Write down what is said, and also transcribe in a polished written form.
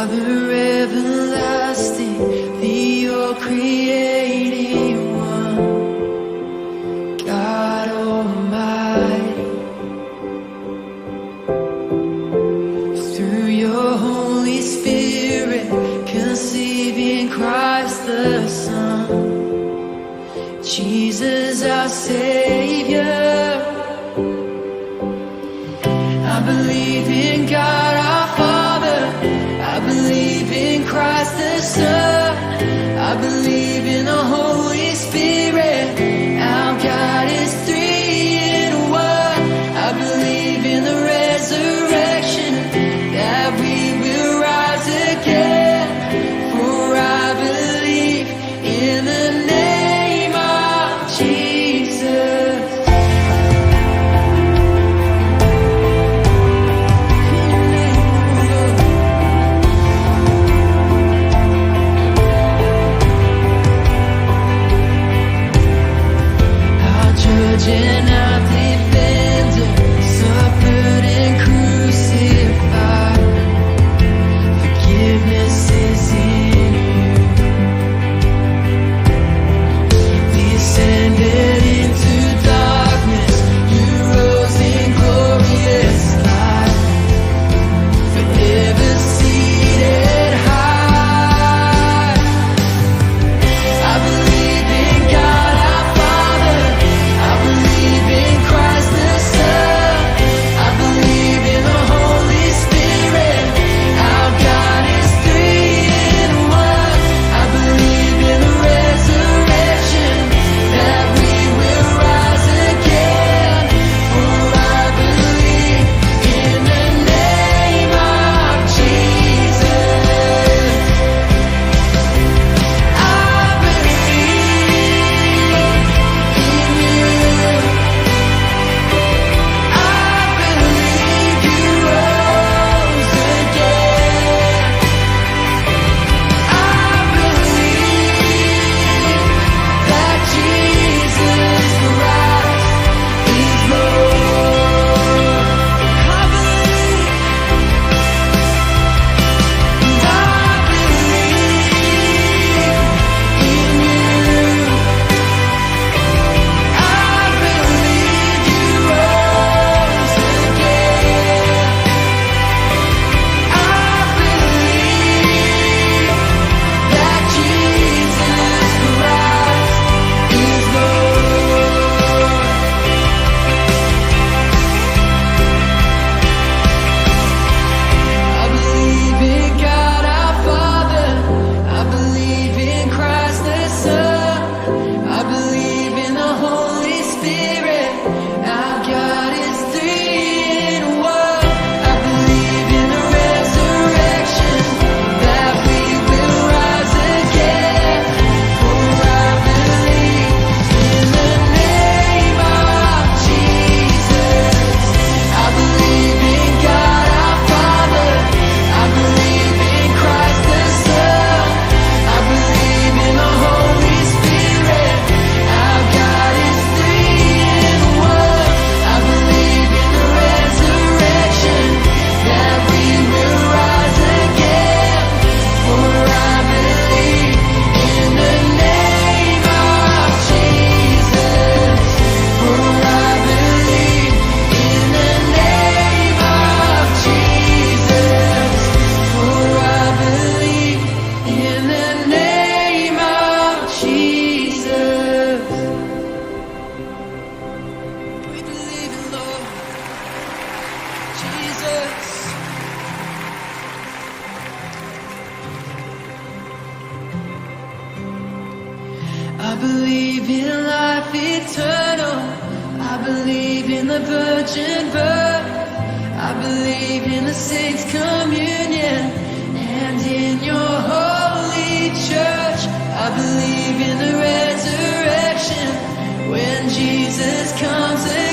Father everlasting, the all-creating one, God Almighty. Through your Holy Spirit, conceiving Christ the Son, Jesus our Savior. I believe in God our Father, I believe in Christ the Son, I believe in the Holy Spirit, our God is three in one. I believe in the resurrection, that we will rise again, for I believe in the name of Jesus. And our defender suffered and crucified. Forgiveness is in you. We ascended into darkness, you rose in glorious light, forever seated high. I believe in God our Father, I believe in Christ the Son, I believe in the Holy Spirit, our God is three in one. I believe in the resurrection, that we will rise again, for I believe in the name of Jesus. I believe in you. I believe you rose again. I believe that Jesus Christ is Lord. I believe, and I believe in you. I believe you rose again. I believe that Jesus Christ is Lord. I believe in God our Father, I believe in Christ the Son, I believe in the Holy Spirit, our God is three in one. I believe in the resurrection, that we will rise again, for I believe in the name of Jesus. I believe in God our Father, I believe in Christ the Son, I believe in the Holy Spirit, our God is three in one. I believe in the resurrection, that we will rise again, for I believe in the name of Jesus, for I believe in the name of Jesus, for I believe in the name of Jesus. We believe in Lord Jesus. I believe in life eternal, I believe in the virgin birth, I believe in the saints' communion, and in your holy church. I believe in the resurrection, when Jesus comes again.